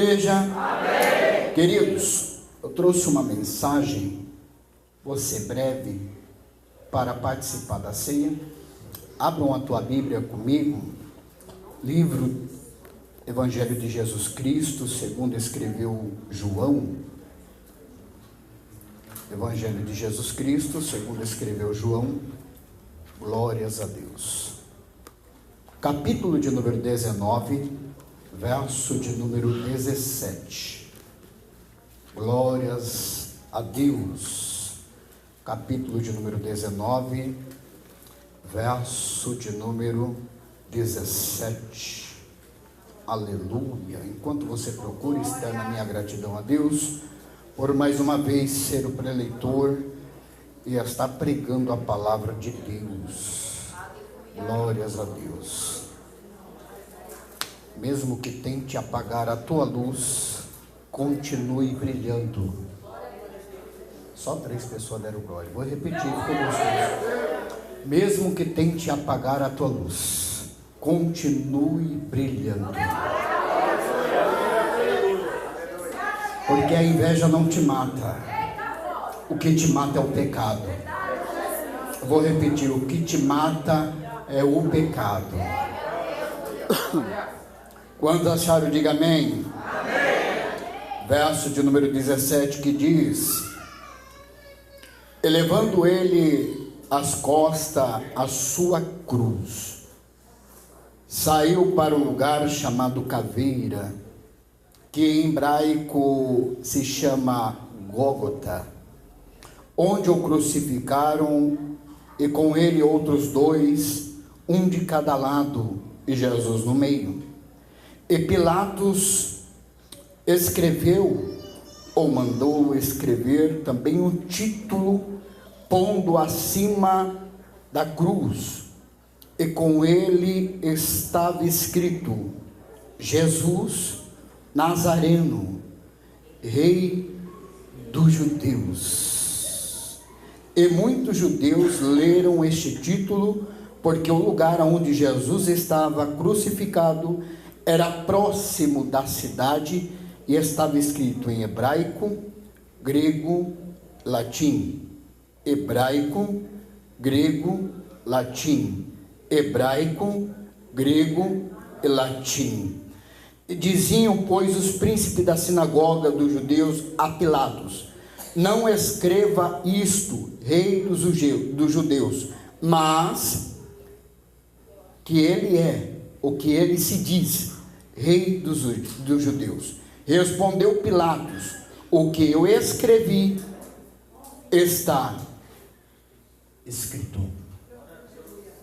Igreja, amém. Queridos, eu trouxe uma mensagem, vou ser breve, para participar da ceia. Abram a tua Bíblia comigo, livro Evangelho de Jesus Cristo, segundo escreveu João. Evangelho de Jesus Cristo, segundo escreveu João. Glórias a Deus. Capítulo de número 19, verso de número 17. Glórias a Deus. Capítulo de número 19, verso de número 17. Aleluia. Enquanto você procura, externa a minha gratidão a Deus por mais uma vez ser o preleitor e estar pregando a palavra de Deus. Glórias a Deus. Mesmo que tente apagar a tua luz, continue brilhando. Só 3 pessoas deram glória. Vou repetir, ficou gostoso. Mesmo que tente apagar a tua luz, continue brilhando. Porque a inveja não te mata. O que te mata é o pecado. Vou repetir, o que te mata é o pecado. Quantos acharam, diga amém. Amém. Verso de número 17 que diz: elevando ele as costas a sua cruz, saiu para um lugar chamado Caveira, que em hebraico se chama Gólgota, onde o crucificaram, e com ele outros 2, um de cada lado, e Jesus no meio. E Pilatos escreveu, ou mandou escrever também um título, pondo acima da cruz, e com ele estava escrito: Jesus Nazareno, Rei dos Judeus. E muitos judeus leram este título, porque o lugar onde Jesus estava crucificado era próximo da cidade, e estava escrito em hebraico, grego, latim. Hebraico, grego, latim. Hebraico, grego e latim. E diziam, pois, os príncipes da sinagoga dos judeus a Pilatos: não escreva isto, rei dos judeus, mas que ele é o que ele se diz, rei dos judeus. Respondeu Pilatos: o que eu escrevi está escrito.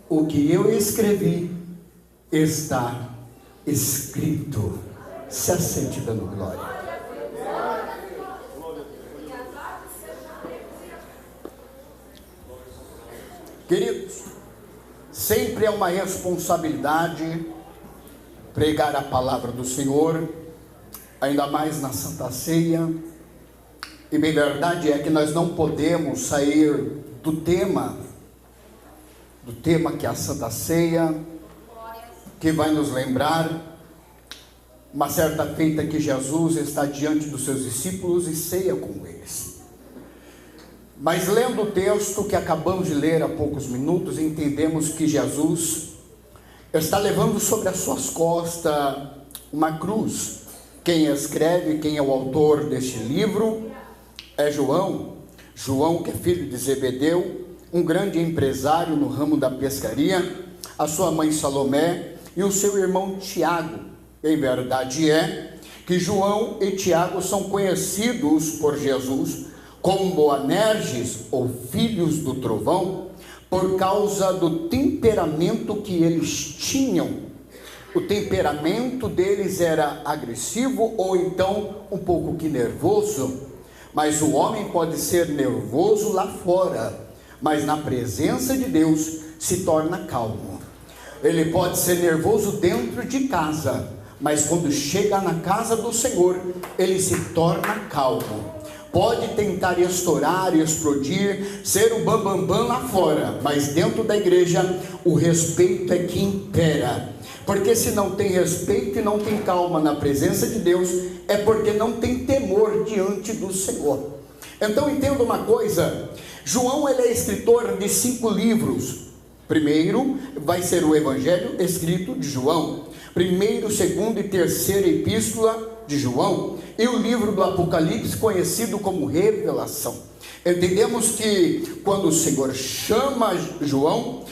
O que eu escrevi está escrito. Se assente dando glória. Queridos, sempre é uma responsabilidade pregar a palavra do Senhor, ainda mais na Santa Ceia. E bem verdade é que nós não podemos sair do tema que é a Santa Ceia, que vai nos lembrar uma certa feita que Jesus está diante dos seus discípulos e ceia com eles. Mas lendo o texto que acabamos de ler há poucos minutos, entendemos que Jesus está levando sobre as suas costas uma cruz. Quem escreve, quem é o autor deste livro é João, que é filho de Zebedeu, um grande empresário no ramo da pescaria, a sua mãe Salomé e o seu irmão Tiago. Em verdade é que João e Tiago são conhecidos por Jesus como Boanerges, ou filhos do trovão, por causa do temperamento que eles tinham. O temperamento deles era agressivo, ou então um pouco que nervoso. Mas o homem pode ser nervoso lá fora, mas na presença de Deus se torna calmo. Ele pode ser nervoso dentro de casa, mas quando chega na casa do Senhor, ele se torna calmo. Pode tentar estourar, explodir, ser o bambambam lá fora, mas dentro da igreja o respeito é que impera. Porque se não tem respeito e não tem calma na presença de Deus, é porque não tem temor diante do Senhor. Então entenda uma coisa, João ele é escritor de 5 livros. Primeiro vai ser o Evangelho escrito de João, primeiro, segundo e terceira epístola de João, e o livro do Apocalipse, conhecido como Revelação. Entendemos que quando o Senhor chama João,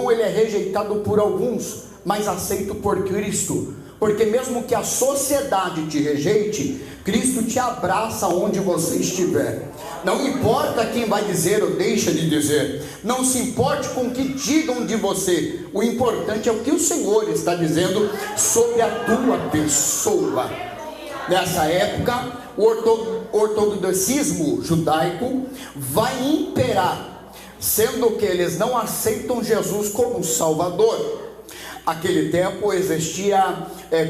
ele é rejeitado por alguns, mas aceito por Cristo, porque mesmo que a sociedade te rejeite, Cristo te abraça onde você estiver. Não importa quem vai dizer ou deixa de dizer, não se importe com o que digam de você, o importante é o que o Senhor está dizendo sobre a tua pessoa. Nessa época, o ortodoxismo judaico vai imperar, sendo que eles não aceitam Jesus como Salvador. Aquele tempo existia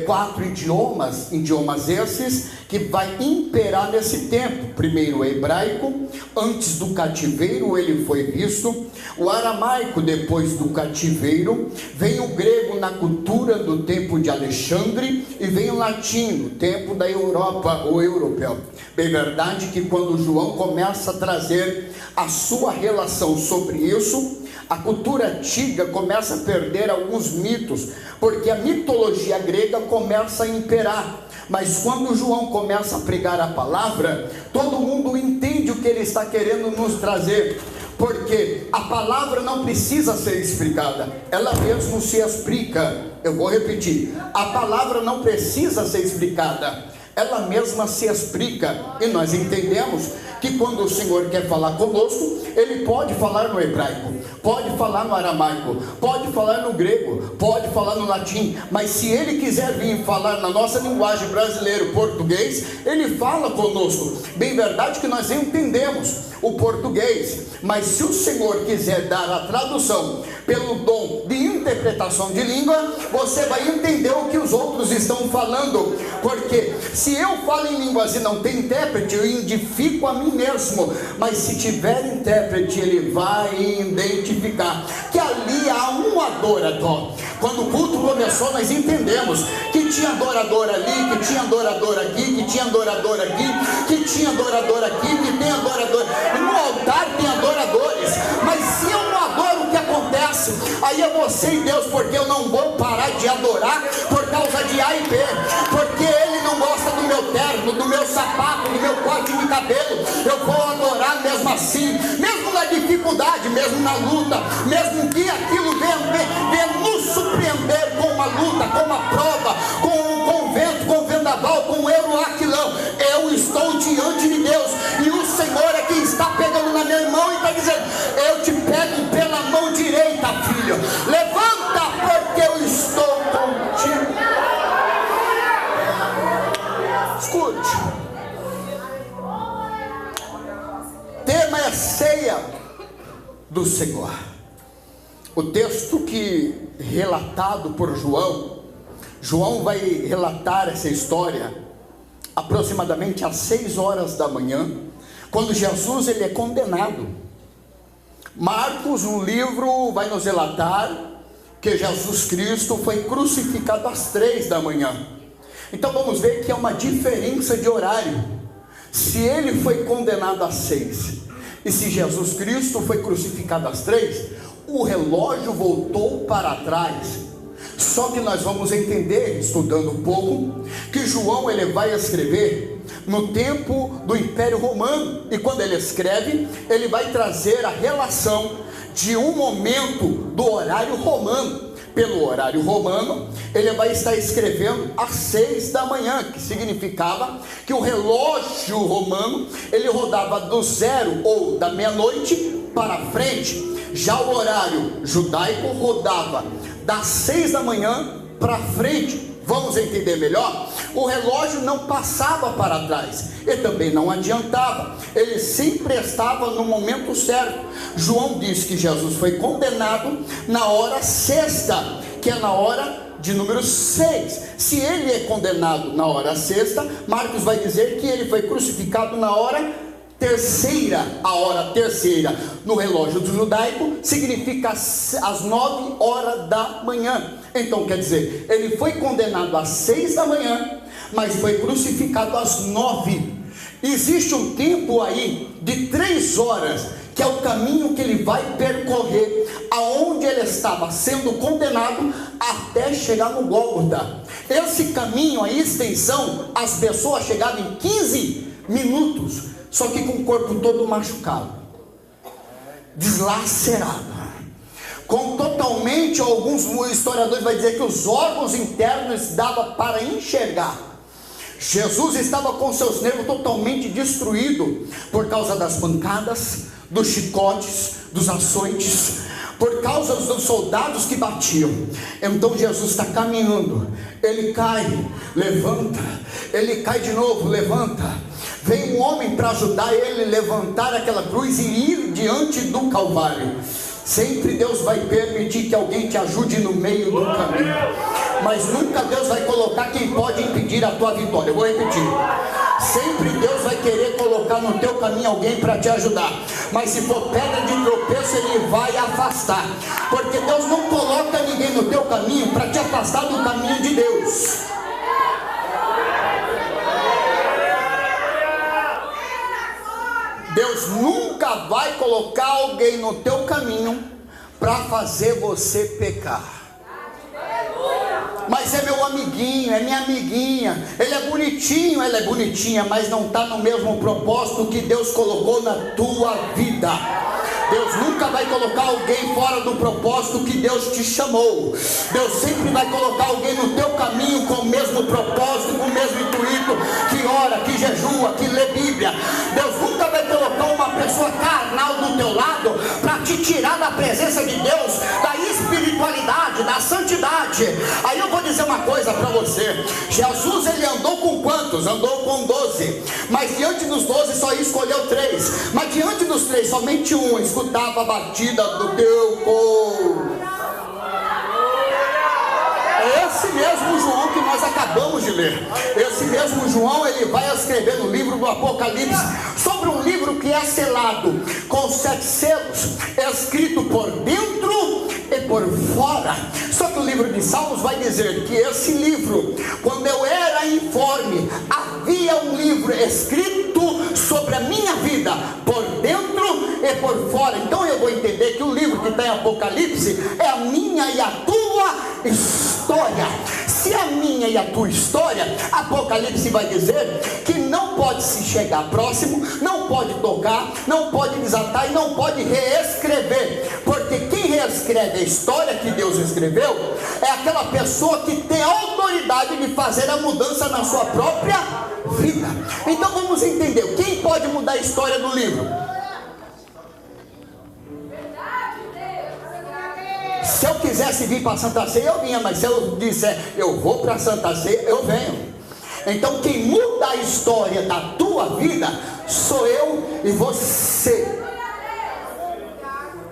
4 idiomas esses que vai imperar nesse tempo. Primeiro o hebraico, antes do cativeiro ele foi visto, o aramaico depois do cativeiro, vem o grego na cultura do tempo de Alexandre, e vem o latim no tempo da Europa, o europeu. Bem verdade que quando João começa a trazer a sua relação sobre isso, a cultura antiga começa a perder alguns mitos, porque a mitologia grega começa a imperar. Mas quando João começa a pregar a palavra, todo mundo entende o que ele está querendo nos trazer, porque a palavra não precisa ser explicada, ela mesmo se explica. Eu vou repetir, a palavra não precisa ser explicada, ela mesma se explica. E nós entendemos que quando o Senhor quer falar conosco, Ele pode falar no hebraico, pode falar no aramaico, pode falar no grego, pode falar no latim, mas se Ele quiser vir falar na nossa linguagem brasileira, português, Ele fala conosco. Bem verdade que nós entendemos o português, mas se o Senhor quiser dar a tradução pelo dom de interpretação de língua, você vai entender o que os outros estão falando, porque se eu falo em línguas e não tem intérprete, eu identifico a mim mesmo, mas se tiver intérprete, ele vai identificar que ali há um adorador. Quando o culto começou, nós entendemos que tinha adorador ali, que tinha adorador aqui, que tinha adorador aqui, que tinha adorador aqui, que tem adorador. E no altar tem adoradores, mas se eu não adoro, o que acontece? Aí é você e Deus, porque eu não vou parar de adorar por causa de A e B, porque Ele não gosta do meu terno, do meu sapato, do meu corte de cabelo. Eu vou adorar mesmo assim, mesmo na dificuldade, mesmo na luta, mesmo que aquilo venha nos surpreender com uma luta, com uma prova, com um vento, com um vendaval, com um euroaquilão. Eu estou diante de Deus, e o Senhor é quem está pegando na minha mão e está dizendo: eu te pego pela mão direita, filho, levanta, porque eu estou contigo. Escute, tema é ceia do Senhor. O texto que relatado por João vai relatar essa história aproximadamente às 6 horas da manhã, quando Jesus ele é condenado. Marcos, no livro, vai nos relatar que Jesus Cristo foi crucificado às 3 da manhã. Então vamos ver que é uma diferença de horário. Se ele foi condenado às 6, e se Jesus Cristo foi crucificado às 3, o relógio voltou para trás. Só que nós vamos entender, estudando um pouco, que João ele vai escrever no tempo do Império Romano, e quando ele escreve, ele vai trazer a relação de um momento do horário romano. Pelo horário romano, ele vai estar escrevendo às 6 da manhã, que significava que o relógio romano, ele rodava do 0 ou da meia-noite para frente. Já o horário judaico rodava das 6 da manhã para frente. Vamos entender melhor? O relógio não passava para trás e também não adiantava, ele sempre estava no momento certo. João diz que Jesus foi condenado na hora sexta, que é na hora de número 6. Se ele é condenado na hora sexta, Marcos vai dizer que ele foi crucificado na hora terceira, a hora terceira no relógio do judaico significa às 9 horas da manhã. Então quer dizer, ele foi condenado às 6 da manhã, mas foi crucificado às 9. Existe um tempo aí de 3 horas, que é o caminho que ele vai percorrer, aonde ele estava sendo condenado, até chegar no Gólgota. Esse caminho, a extensão, as pessoas chegavam em 15 minutos, só que com o corpo todo machucado, deslacerado, com totalmente, alguns historiadores vão dizer que os órgãos internos dava para enxergar. Jesus estava com seus nervos totalmente destruídos, por causa das pancadas, dos chicotes, dos açoites, por causa dos soldados que batiam. Então Jesus está caminhando, ele cai, levanta, ele cai de novo, levanta. Vem um homem para ajudar ele a levantar aquela cruz e ir diante do Calvário. Sempre Deus vai permitir que alguém te ajude no meio do caminho, mas nunca Deus vai colocar quem pode impedir a tua vitória. Eu vou repetir: sempre Deus vai querer colocar no teu caminho alguém para te ajudar, mas se for pedra de tropeço, Ele vai afastar, porque Deus não coloca ninguém no teu caminho para te afastar do caminho de Deus. Deus nunca vai colocar alguém no teu caminho para fazer você pecar. Mas é meu amiguinho, é minha amiguinha, ele é bonitinho, ela é bonitinha, mas não está no mesmo propósito que Deus colocou na tua vida. Deus nunca vai colocar alguém fora do propósito que Deus te chamou. Deus sempre vai colocar alguém no teu caminho com o mesmo propósito, com o mesmo intuito, que ora, que jejua, que lê Bíblia. Deus nunca vai colocar uma pessoa carnal do teu lado para te tirar da presença de Deus, da espiritualidade, da santidade. Aí eu vou dizer uma coisa para você: Jesus, ele andou com quantos? Andou com 12, mas diante dos 12 só escolheu 3, mas diante dos 3 somente um escutava a batida do teu couro. É esse mesmo João que nós acabamos de ler. Esse mesmo João, ele vai escrever no livro do Apocalipse sobre um livro que é selado com 7 selos, escrito por dentro e por fora. Só que o livro de Salmos vai dizer que esse livro, quando eu era informe, havia um livro escrito sobre a minha vida, por dentro e por fora. Então eu vou entender que o livro que está em Apocalipse é a minha e a tua história. Se a minha e a tua história, Apocalipse vai dizer que não pode se chegar próximo, não pode tocar, não pode desatar e não pode reescrever, porque quem reescreve a história que Deus escreveu é aquela pessoa que tem a autoridade de fazer a mudança na sua própria vida. Então vamos entender, quem pode mudar a história do livro? Se eu quisesse vir para a Santa Ceia, eu vinha, mas se eu disser eu vou para a Santa Ceia, eu venho. Então quem muda a história da tua vida sou eu e você.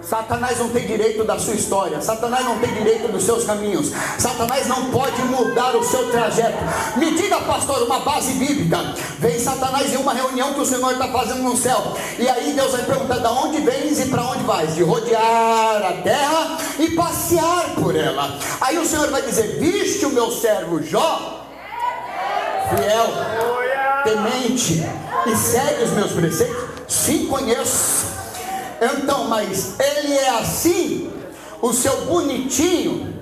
Satanás não tem direito da sua história, Satanás não tem direito dos seus caminhos, Satanás não pode mudar o seu trajeto. Me diga, pastor, uma base bíblica. Vem Satanás em uma reunião que o Senhor está fazendo no céu, e aí Deus vai perguntar: de onde vens e para onde vais? De rodear a terra e passear por ela. Aí o Senhor vai dizer: viste o meu servo Jó, fiel, temente e segue os meus preceitos? Sim, conheço. Então, mas ele é assim, o seu bonitinho,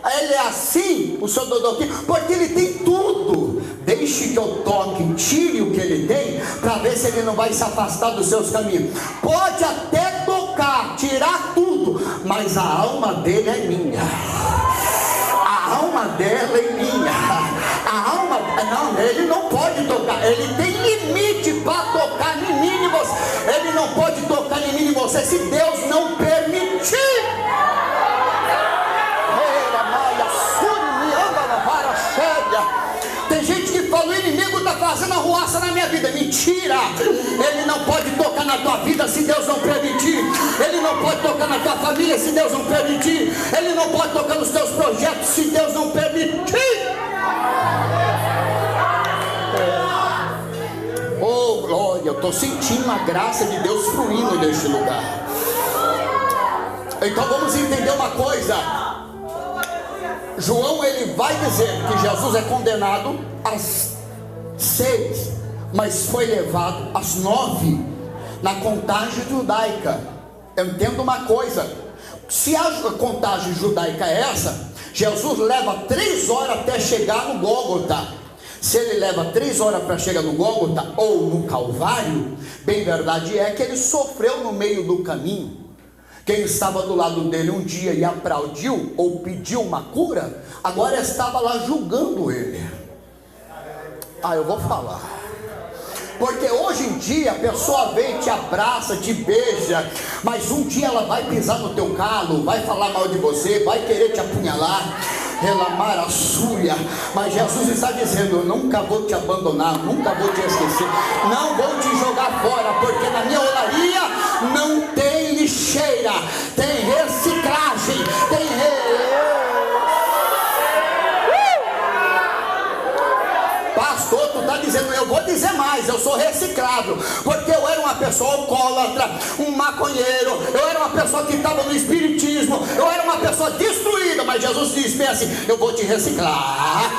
ele é assim, o seu dodoquinho, porque ele tem tudo. Deixe que eu toque, tire o que ele tem, para ver se ele não vai se afastar dos seus caminhos. Pode até tocar, tirar tudo, mas a alma dele é minha. A alma dela é minha. A alma, não, ele não pode tocar. Ele tem limite para tocar em mim e você. Ele não pode tocar em mim e você se Deus não permitir. Tem gente que fala: o inimigo está fazendo arruaça na minha vida. Mentira! Ele não pode tocar na tua vida se Deus não permitir. Ele não pode tocar na tua família se Deus não permitir. Ele não pode tocar nos teus projetos se Deus não permitir. Oh glória, Eu estou sentindo a graça de Deus fluindo neste lugar. Então vamos entender uma coisa. João, ele vai dizer que Jesus é condenado às 6, mas foi levado às 9 na contagem judaica. Entenda uma coisa: se a contagem judaica é essa, Jesus leva 3 horas até chegar no Gólgota. Se ele leva 3 horas para chegar no Gólgota ou no Calvário, bem verdade é que ele sofreu no meio do caminho. Quem estava do lado dele um dia e aplaudiu ou pediu uma cura, agora estava lá julgando ele. Eu vou falar. Porque hoje em dia a pessoa vem, te abraça, te beija, mas um dia ela vai pisar no teu calo, vai falar mal de você, vai querer te apunhalar, relamar a súria. Mas Jesus está dizendo: eu nunca vou te abandonar, nunca vou te esquecer, não vou te jogar fora, porque na minha olaria não tem lixeira, tem reciclagem, Pastor, tu está dizendo, eu vou dizer mais, eu sou reciclado, porque eu era uma pessoa alcoólatra, um maconheiro, eu era uma pessoa que estava no espiritismo, eu era uma pessoa destruída, mas Jesus disse bem assim: eu vou te reciclar.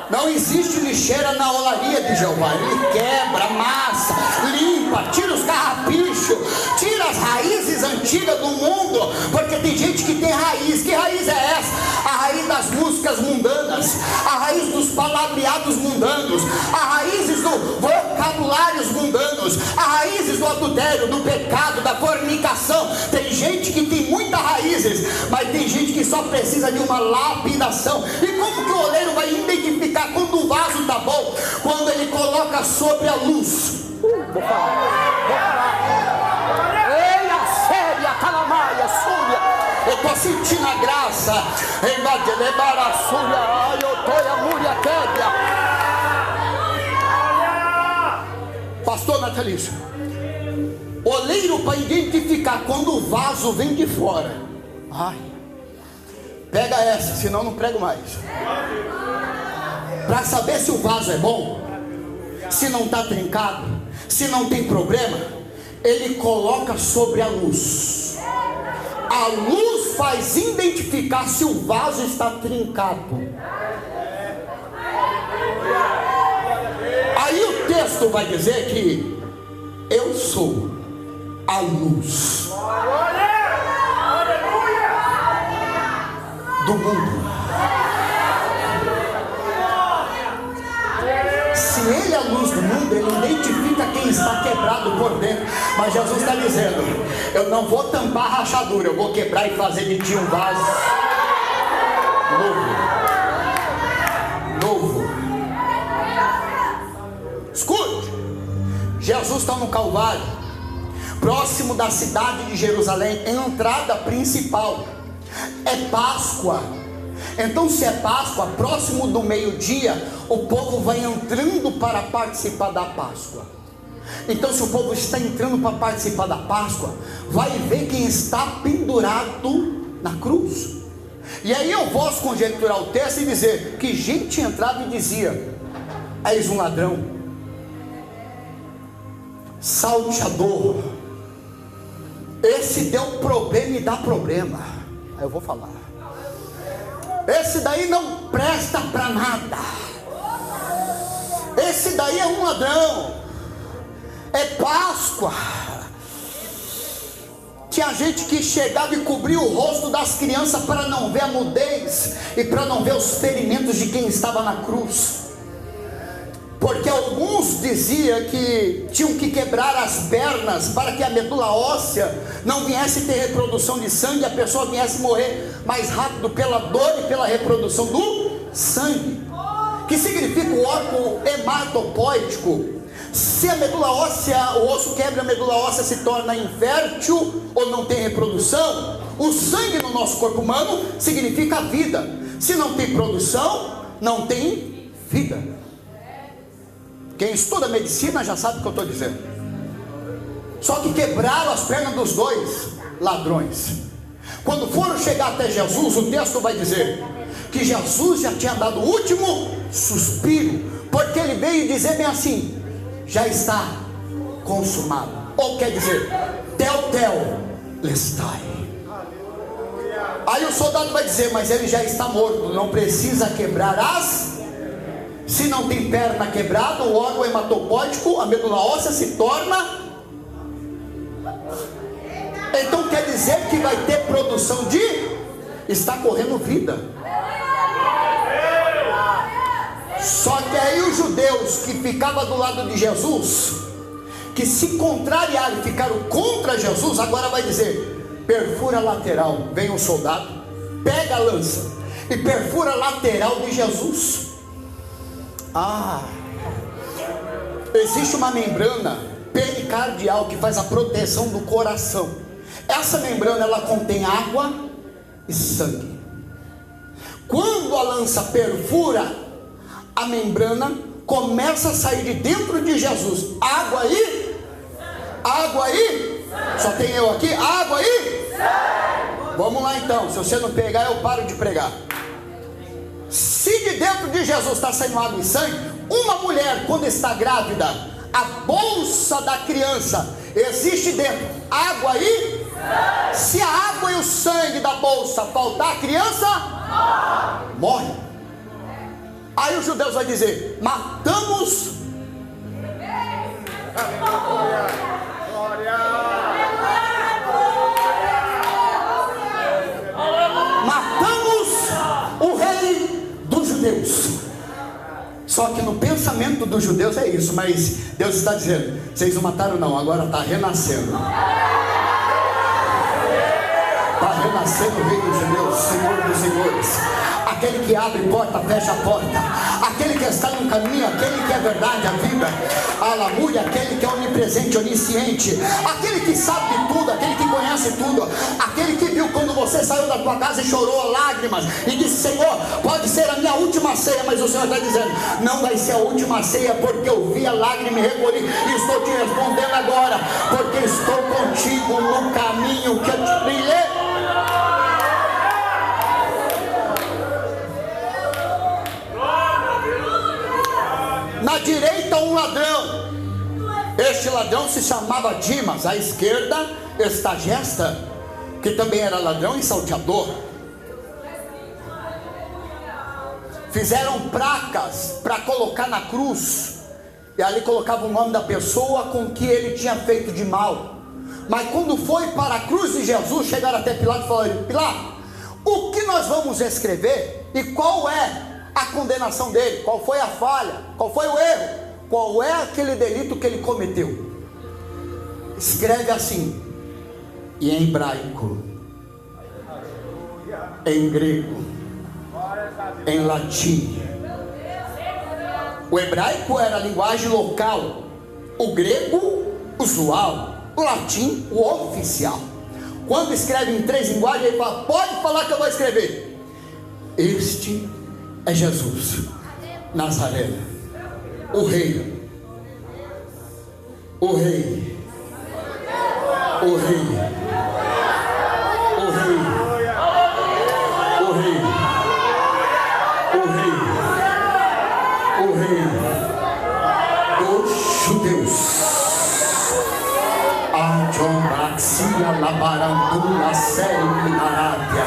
Não existe lixeira na olaria de Jeová. Ele quebra, amassa, limpa, tira os carrapichos, tira as raízes antigas do mundo, porque tem gente que tem raiz. Que raiz é essa? A raiz das músicas mundanas, a raiz dos palavreados mundanos, a raízes do vocabulários mundanos, a raízes do adultério, do pecado, da fornicação. Tem gente que tem muitas raízes, mas tem gente que só precisa de uma lapidação. E como que o oleiro vai identificar quando o vaso está bom? Quando ele coloca sobre a luz. Vou falar. Ei, a séria, calamaia, súria. Eu estou sentindo a graça. Pastor Natalício, oleiro para identificar quando o vaso vem de fora. Pega essa, senão não prego mais. Para saber se o vaso é bom, se não está trincado, se não tem problema, ele coloca sobre a luz. A luz faz identificar se o vaso está trincado. Aí o texto vai dizer que eu sou a luz do mundo. Se ele é a luz do mundo, ele identifica quem está quebrado por dentro. Mas Jesus está dizendo: eu não vou tampar a rachadura, eu vou quebrar e fazer de ti um vaso novo. Escute, Jesus está no Calvário, próximo da cidade de Jerusalém, entrada principal. É Páscoa. Então, se é Páscoa, próximo do meio-dia, o povo vai entrando para participar da Páscoa. Então, se o povo está entrando para participar da Páscoa, vai ver quem está pendurado na cruz. E aí eu posso conjecturar o texto e dizer que gente entrava e dizia: és um ladrão, salteador, esse deu problema e dá problema. Aí eu vou falar: esse daí não presta para nada, esse daí é um ladrão. É Páscoa. Tinha gente que chegava e cobria o rosto das crianças para não ver a nudez e para não ver os ferimentos de quem estava na cruz. Porque alguns diziam que tinham que quebrar as pernas para que a medula óssea não viesse ter reprodução de sangue, a pessoa viesse morrer mais rápido pela dor e pela reprodução do sangue, que significa o órgão hematopoético. Se a medula óssea, o osso quebra, a medula óssea se torna infértil ou não tem reprodução. O sangue no nosso corpo humano significa vida. Se não tem produção, não tem vida. Quem estuda medicina já sabe o que eu estou dizendo. Só que quebraram as pernas dos dois ladrões. Quando foram chegar até Jesus, o texto vai dizer que que Jesus já tinha dado o último suspiro, porque ele veio dizer bem assim: já está consumado. Ou quer dizer, tel lestai. Aí o soldado vai dizer: mas ele já está morto, não precisa quebrar as... Se não tem perna quebrada, o órgão hematopódico, a medula óssea se torna... Então quer dizer que vai ter produção de... Está correndo vida. Só que aí os judeus que ficavam do lado de Jesus, que se contrariaram e ficaram contra Jesus, agora vai dizer: perfura a lateral. Vem um soldado, pega a lança e perfura a lateral de Jesus. Existe uma membrana pericardial que faz a proteção do coração. Essa membrana, ela contém água e sangue. Quando a lança perfura a membrana, começa a sair de dentro de Jesus água aí, só tem eu aqui, água aí. Vamos lá então, se você não pegar eu paro de pregar. Se de dentro de Jesus está saindo água e sangue, uma mulher quando está grávida, a bolsa da criança, existe dentro água aí. Se a água e o sangue da bolsa faltar, a criança morre. Aí os judeus vão dizer: matamos o rei dos judeus. Só que no pensamento dos judeus é isso, mas Deus está dizendo: vocês não mataram não, agora está renascendo. Está renascendo o rei dos judeus, Senhor dos senhores, aquele que abre porta, fecha a porta, aquele que está no caminho, aquele que é verdade, a vida, a lamúria, aquele que é onipresente, onisciente, aquele que sabe de tudo, aquele que conhece tudo, aquele que viu quando você saiu da tua casa e chorou lágrimas e disse: Senhor, pode ser a minha última ceia, mas o Senhor está dizendo: não vai ser a última ceia, porque eu vi a lágrima e recolhi, e estou te respondendo agora, porque estou contigo no caminho que eu te trilhei. Na direita um ladrão, este ladrão se chamava Dimas, à esquerda está Gesta, que também era ladrão e salteador. Fizeram placas para colocar na cruz, e ali colocava o nome da pessoa com que ele tinha feito de mal. Mas quando foi para a cruz de Jesus, chegaram até Pilato e falaram: Pilato, o que nós vamos escrever e qual é a condenação dele? Qual foi a falha? Qual foi o erro? Qual é aquele delito que ele cometeu? Escreve assim, e em hebraico, em grego, em latim. O hebraico era a linguagem local, o grego usual, o latim o oficial. Quando escreve em três linguagens, ele fala: pode falar que eu vou escrever. Este é Jesus Nazareno, o rei, o rei, o rei, o rei, o rei, o rei, o rei dos judeus. Adiobraxia labarantula seriminarátia.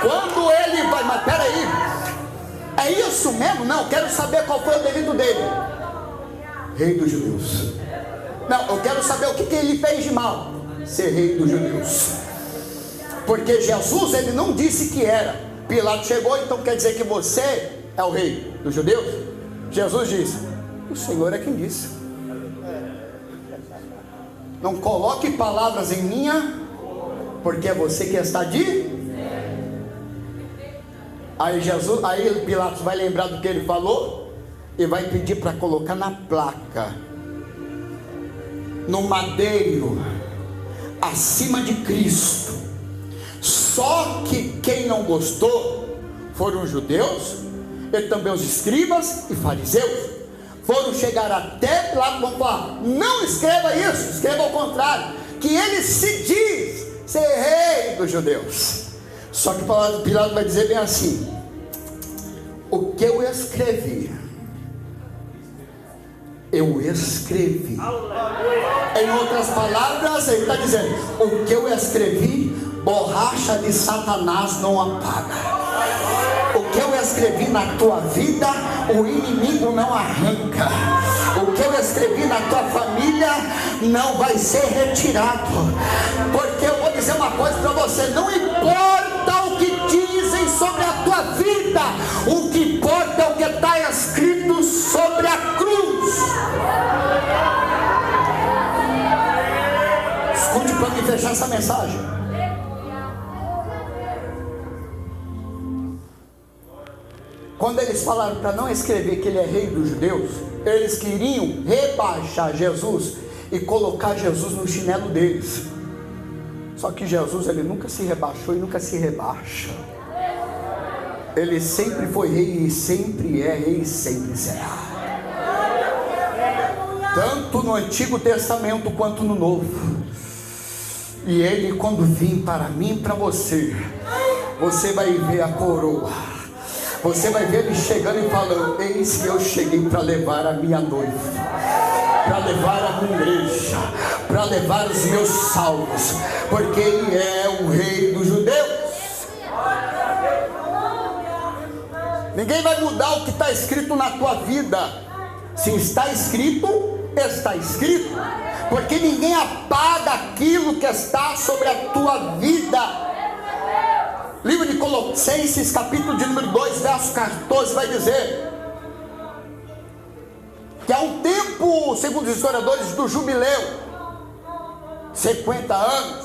Quando ele vai, mas peraí, é isso mesmo? Não, quero saber qual foi o delito dele. Rei dos judeus. Não, eu quero saber o que ele fez de mal. Ser rei dos judeus. Porque Jesus, ele não disse que era. Pilato chegou, então quer dizer que você é o rei dos judeus? Jesus disse: o Senhor é quem disse. Não coloque palavras em minha, porque é você que está de... Aí Pilatos vai lembrar do que ele falou e vai pedir para colocar na placa, no madeiro, acima de Cristo. Só que quem não gostou foram os judeus e também os escribas e fariseus. Foram chegar até Pilatos e vão falar: não escreva isso, escreva ao contrário, que ele se diz ser rei dos judeus. Só que Pilatos vai dizer bem assim: o que eu escrevi, eu escrevi. Em outras palavras, ele está dizendo: o que eu escrevi, borracha de Satanás não apaga. O que eu escrevi na tua vida, o inimigo não arranca. O que eu escrevi na tua família não vai ser retirado. Porque eu vou dizer uma coisa para você: não importa o que dizem sobre a tua vida, o que importa é o que está escrito sobre a cruz. Escute para me fechar essa mensagem. Quando eles falaram para não escrever que ele é rei dos judeus, eles queriam rebaixar Jesus e colocar Jesus no chinelo deles. Só que Jesus, ele nunca se rebaixou e nunca se rebaixa. Ele sempre foi rei e sempre é rei e sempre será. Tanto no Antigo Testamento quanto no Novo. E ele, quando vir para mim e para você, você vai ver a coroa. Você vai ver ele chegando e falando: eis que eu cheguei para levar a minha noiva, para levar a minha igreja, para levar os meus salvos, porque ele é o rei dos judeus. Ninguém vai mudar o que está escrito na tua vida. Se está escrito, está escrito, porque ninguém apaga aquilo que está sobre a tua vida. Livro de Colossenses, capítulo de número 2, verso 14, vai dizer que há um tempo, segundo os historiadores, do jubileu, 50 anos,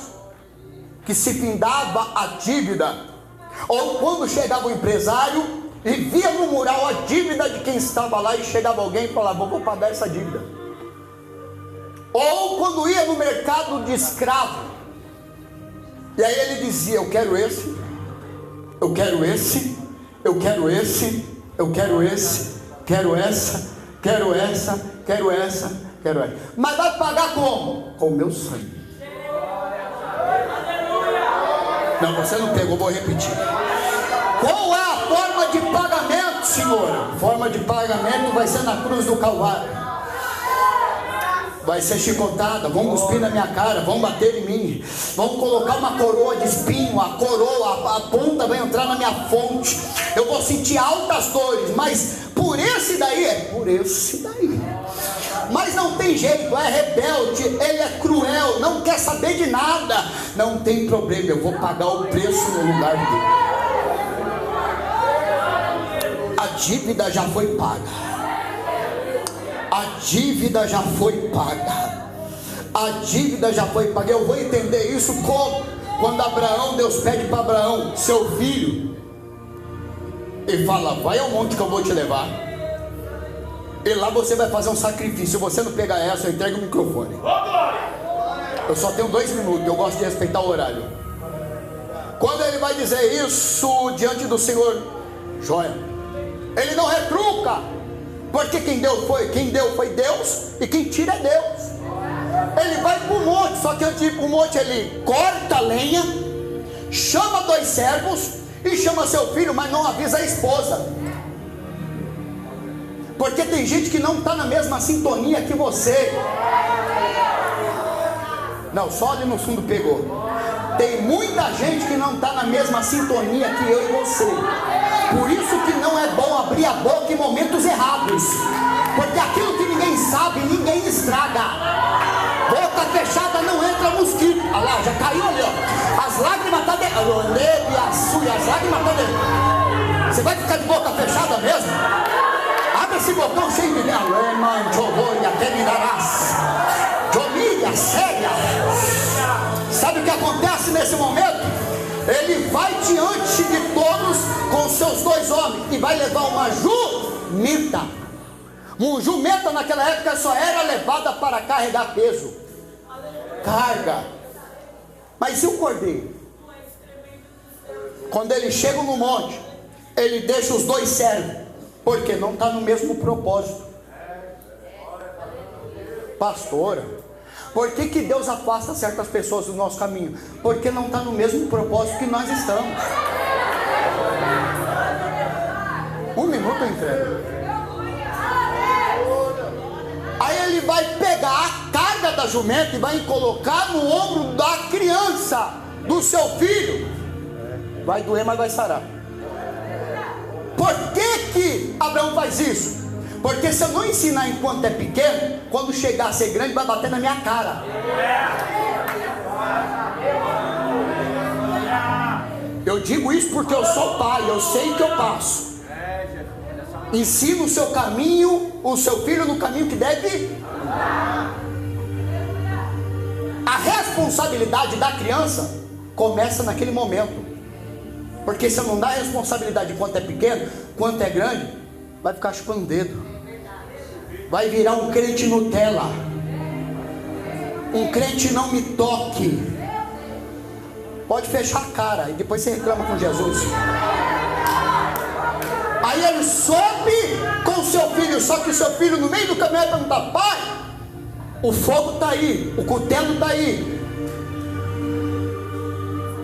que se findava a dívida, ou quando chegava o empresário e via no mural a dívida de quem estava lá, e chegava alguém e falava: vou pagar essa dívida. Ou quando ia no mercado de escravo, e aí ele dizia: eu quero esse, eu quero esse, eu quero esse, eu quero esse, quero essa, quero essa, quero essa, quero essa. Mas vai pagar como? Com o meu sangue. Não, você não pegou, vou repetir. Qual é a forma de pagamento, Senhor? A forma de pagamento vai ser na cruz do Calvário. Vai ser chicotada, vão cuspir na minha cara, vão bater em mim, vão colocar uma coroa de espinho, a coroa, a ponta vai entrar na minha fonte, eu vou sentir altas dores, mas por esse daí, mas não tem jeito, é rebelde, ele é cruel, não quer saber de nada, não tem problema, eu vou pagar o preço no lugar dele. A dívida já foi paga. A dívida já foi paga. A dívida já foi paga. Eu vou entender isso como? Quando Deus pede para Abraão, seu filho, e fala: vai ao monte que eu vou te levar, e lá você vai fazer um sacrifício. Se você não pegar essa, eu entrego o microfone. Eu só tenho 2 minutos, eu gosto de respeitar o horário. Quando ele vai dizer isso diante do Senhor, joia, ele não retruca. Porque quem deu foi Deus, e quem tira é Deus. Ele vai para o monte, só que antes de ir para o monte ele corta a lenha, chama 2 servos e chama seu filho, mas não avisa a esposa. Porque tem gente que não está na mesma sintonia que você. Não, só ali no fundo pegou. Tem muita gente que não está na mesma sintonia que eu e você. Por isso que não é bom abrir a boca em momentos errados, porque aquilo que ninguém sabe, ninguém estraga. Boca fechada não entra mosquito. Olha lá, já caiu ali, ó. As lágrimas estão dentro. As lágrimas estão dentro. Você vai ficar de boca fechada mesmo? Abre esse botão cheio de séria. Sabe o que acontece nesse momento? Ele vai diante de todos com seus 2 homens e vai levar uma jumenta. Uma jumenta naquela época só era levada para carregar peso. Carga. Mas e o cordeiro? Quando ele chega no monte, ele deixa os 2 servos, porque não está no mesmo propósito. Pastora, por que Deus afasta certas pessoas do nosso caminho? Porque não está no mesmo propósito que nós estamos. Um minuto eu entrego. Aí ele vai pegar a carga da jumenta e vai colocar no ombro da criança, do seu filho. Vai doer, mas vai sarar. Por que Abraão faz isso? Porque se eu não ensinar enquanto é pequeno, quando chegar a ser grande vai bater na minha cara. Eu digo isso porque eu sou pai, eu sei que eu passo. Ensina o seu caminho, o seu filho no caminho que deve. A responsabilidade da criança começa naquele momento. Porque se eu não dar responsabilidade enquanto é pequeno, quanto é grande, vai ficar chupando o dedo. Vai virar um crente Nutella. Um crente não me toque. Pode fechar a cara e depois você reclama com Jesus. Aí ele sobe com o seu filho, só que o seu filho no meio do caminho vai perguntar: pai, o fogo está aí, o cutelo está aí,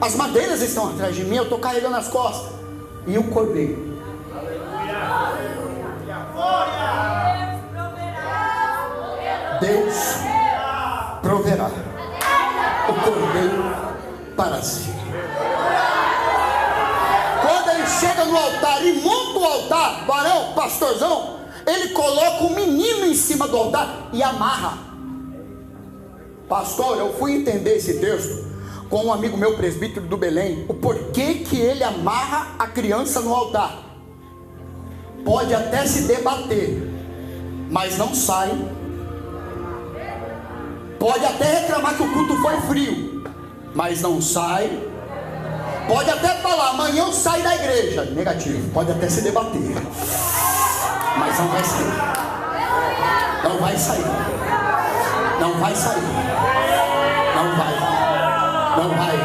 as madeiras estão atrás de mim, eu estou carregando as costas. E o cordeiro? Deus proverá o cordeiro para si. Quando ele chega no altar e monta o altar, varão, pastorzão, ele coloca o menino em cima do altar e amarra. Pastor, eu fui entender esse texto com um amigo meu presbítero do Belém, o porquê que ele amarra a criança no altar. Pode até se debater, mas não sai. Pode até reclamar que o culto foi frio, mas não sai. Pode até falar: amanhã eu saio da igreja. Negativo. Pode até se debater, mas não vai sair. Não vai sair. Não vai sair. Não vai. Não vai.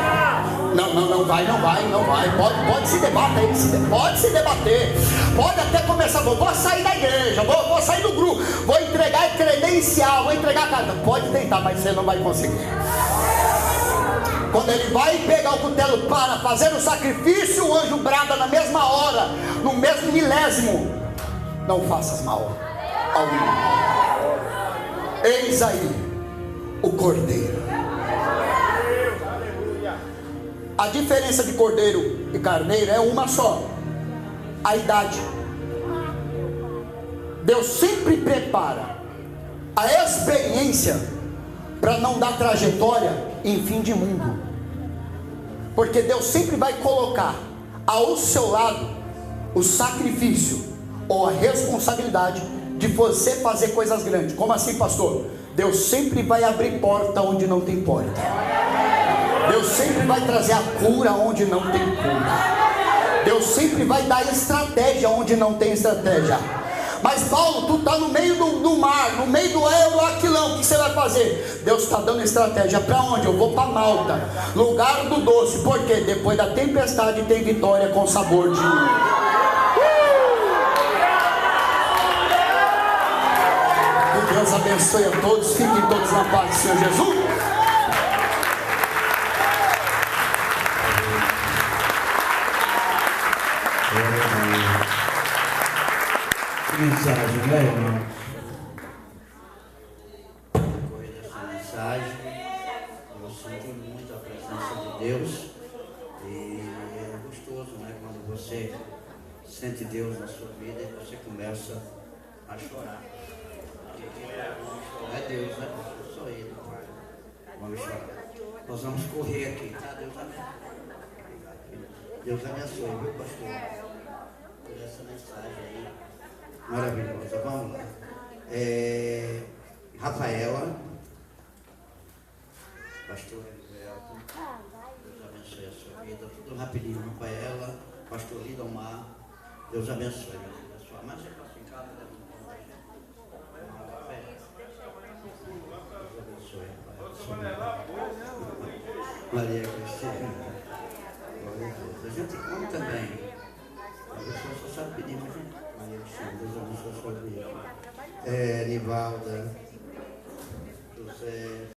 Não vai. Pode se debater aí. Pode se debater. Pode até começar: vou sair da igreja. Vou sair do grupo. Vou entregar credencial. Vou entregar a carta. Pode tentar, mas você não vai conseguir. Quando ele vai pegar o cutelo para fazer o sacrifício, o anjo brada na mesma hora, no mesmo milésimo: não faças mal ao inimigo. Eis aí o cordeiro. A diferença de cordeiro e carneiro é uma só: a idade. Deus sempre prepara a experiência para não dar trajetória em fim de mundo. Porque Deus sempre vai colocar ao seu lado o sacrifício ou a responsabilidade de você fazer coisas grandes. Como assim, pastor? Deus sempre vai abrir porta onde não tem porta. Deus sempre vai trazer a cura onde não tem cura. Deus sempre vai dar estratégia onde não tem estratégia. Mas Paulo, tu está no meio do mar, no meio do Aquilão, o que você vai fazer? Deus está dando estratégia. Para onde? Eu vou para Malta, lugar do doce. Porque depois da tempestade tem vitória com sabor de Que Deus abençoe a todos. Fiquem todos na paz do Senhor Jesus. Mensagem, né, irmão? Depois dessa mensagem, eu sinto muito a presença de Deus. E é gostoso, né? Quando você sente Deus na sua vida e você começa a chorar. Não é Deus, né? Eu sou Ele, Pai. Vamos chorar. Nós vamos correr aqui, tá? Deus abençoe, viu, pastor? Por essa mensagem aí maravilhosa. Vamos lá. Rafaela, pastor Elivelton, Deus abençoe a sua vida. Tudo rapidinho. Rafaela, pastor Lidomar, Deus abençoe a sua. Mas é para ficar, né? Deus abençoe, Rafaela. Maria Cristina, glória a Deus. A gente come também. A pessoa só sabe pedir, mas a gente. Deus abençoe a sua vida. Nivalda, José.